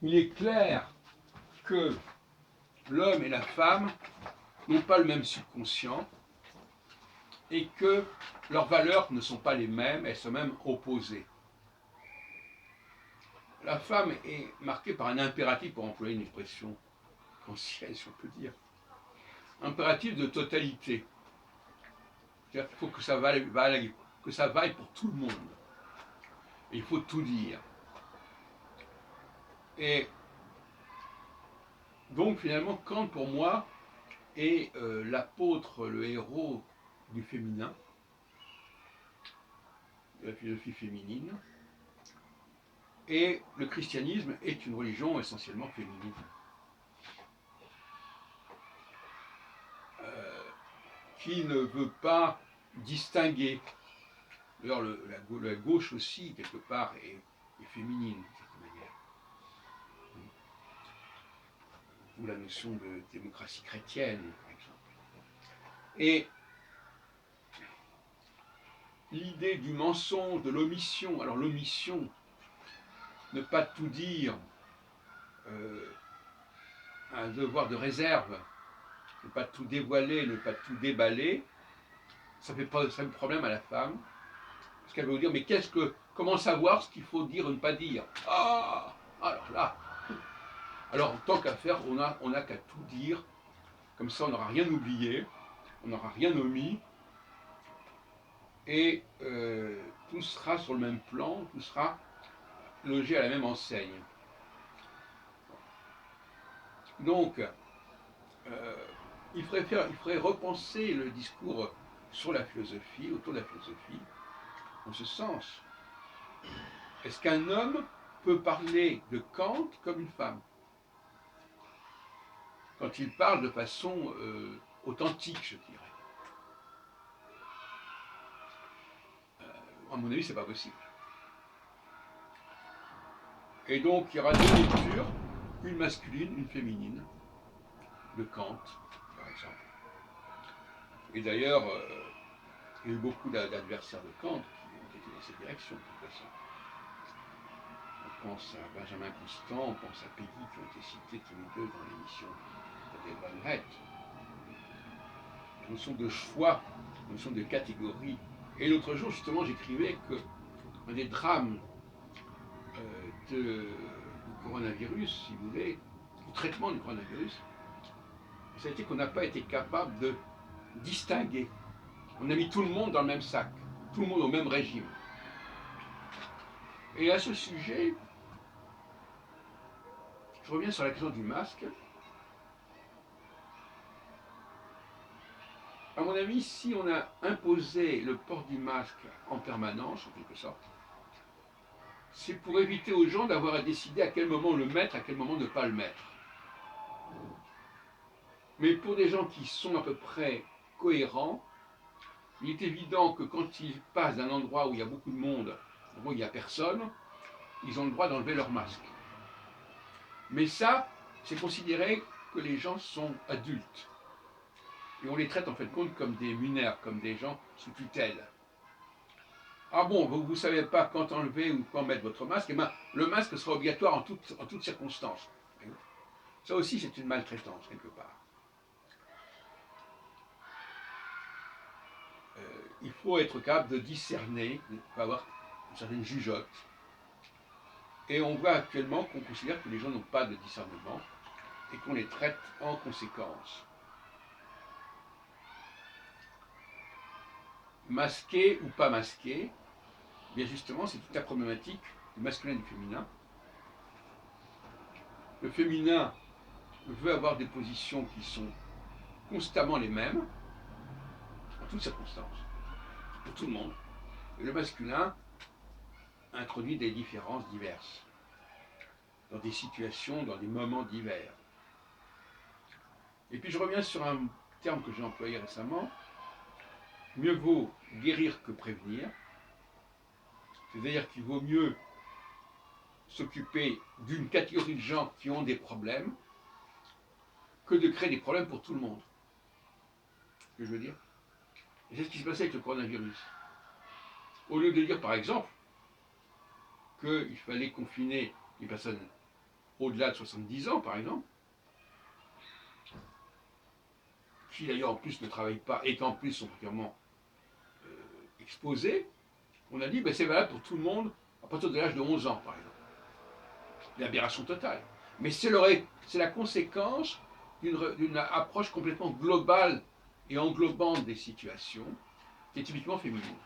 il est clair que l'homme et la femme n'ont pas le même subconscient et que leurs valeurs ne sont pas les mêmes, elles sont même opposées. La femme est marquée par un impératif, pour employer une expression ancienne, si on peut dire, impératif de totalité. C'est-à-dire qu'il faut que ça vaille pour tout le monde. Et il faut tout dire. Et donc finalement, Kant pour moi est l'apôtre, le héros du féminin, de la philosophie féminine. Et le christianisme est une religion essentiellement féminine. Qui ne veut pas distinguer. D'ailleurs, la gauche aussi, quelque part, est féminine, d'une certaine manière. Ou la notion de démocratie chrétienne, par exemple. Et l'idée du mensonge, de l'omission, alors l'omission, ne pas tout dire, un devoir de réserve, ne pas tout dévoiler, ne pas tout déballer, ça fait problème à la femme, parce qu'elle veut vous dire, mais comment savoir ce qu'il faut dire ou ne pas dire? Ah, alors là, alors tant qu'à faire, on n'a qu'à tout dire, comme ça on n'aura rien oublié, on n'aura rien omis, et tout sera sur le même plan, tout sera logé à la même enseigne. Donc, il faudrait repenser le discours sur la philosophie, autour de la philosophie, en ce sens. Est-ce qu'un homme peut parler de Kant comme une femme? Quand il parle de façon authentique, je dirais. À mon avis, c'est pas possible. Et donc, il y aura deux lectures, une masculine, une féminine, de Kant, par exemple. Et d'ailleurs, il y a eu beaucoup d'adversaires de Kant qui ont été dans cette direction, de toute façon. On pense à Benjamin Constant, on pense à Peggy, qui ont été cités tous les deux dans l'émission de Van Hett. La notion de choix, la notion de catégorie. Et l'autre jour, justement, j'écrivais que un des drames du coronavirus, si vous voulez, du traitement du coronavirus, ça a été qu'on n'a pas été capable de distinguer. On a mis tout le monde dans le même sac, tout le monde au même régime. Et à ce sujet, je reviens sur la question du masque. À mon avis, si on a imposé le port du masque en permanence, en quelque sorte, c'est pour éviter aux gens d'avoir à décider à quel moment le mettre, à quel moment ne pas le mettre. Mais pour des gens qui sont à peu près cohérents, il est évident que quand ils passent d'un endroit où il y a beaucoup de monde, où il n'y a personne, ils ont le droit d'enlever leur masque. Mais ça, c'est considérer que les gens sont adultes. Et on les traite en fait compte comme des mineurs, comme des gens sous tutelle. Ah bon, vous ne savez pas quand enlever ou quand mettre votre masque, et bien le masque sera obligatoire en toutes circonstances. Ça aussi, c'est une maltraitance, quelque part. Il faut être capable de discerner, il faut avoir une certaine jugeote. Et on voit actuellement qu'on considère que les gens n'ont pas de discernement et qu'on les traite en conséquence. Masqué ou pas masqué, bien justement, c'est toute la problématique du masculin et du féminin. Le féminin veut avoir des positions qui sont constamment les mêmes, en toutes circonstances, pour tout le monde. Et le masculin introduit des différences diverses, dans des situations, dans des moments divers. Et puis je reviens sur un terme que j'ai employé récemment, mieux vaut guérir que prévenir, c'est-à-dire qu'il vaut mieux s'occuper d'une catégorie de gens qui ont des problèmes que de créer des problèmes pour tout le monde. Ce que je veux dire. Et c'est ce qui se passait avec le coronavirus. Au lieu de dire par exemple qu'il fallait confiner les personnes au-delà de 70 ans, par exemple, qui d'ailleurs en plus ne travaillent pas et qu'en plus sont particulièrement exposés, on a dit ben, c'est valable pour tout le monde à partir de l'âge de 11 ans, par exemple. Une aberration totale. Mais c'est la conséquence d'une approche complètement globale et englobante des situations, qui est typiquement féminine.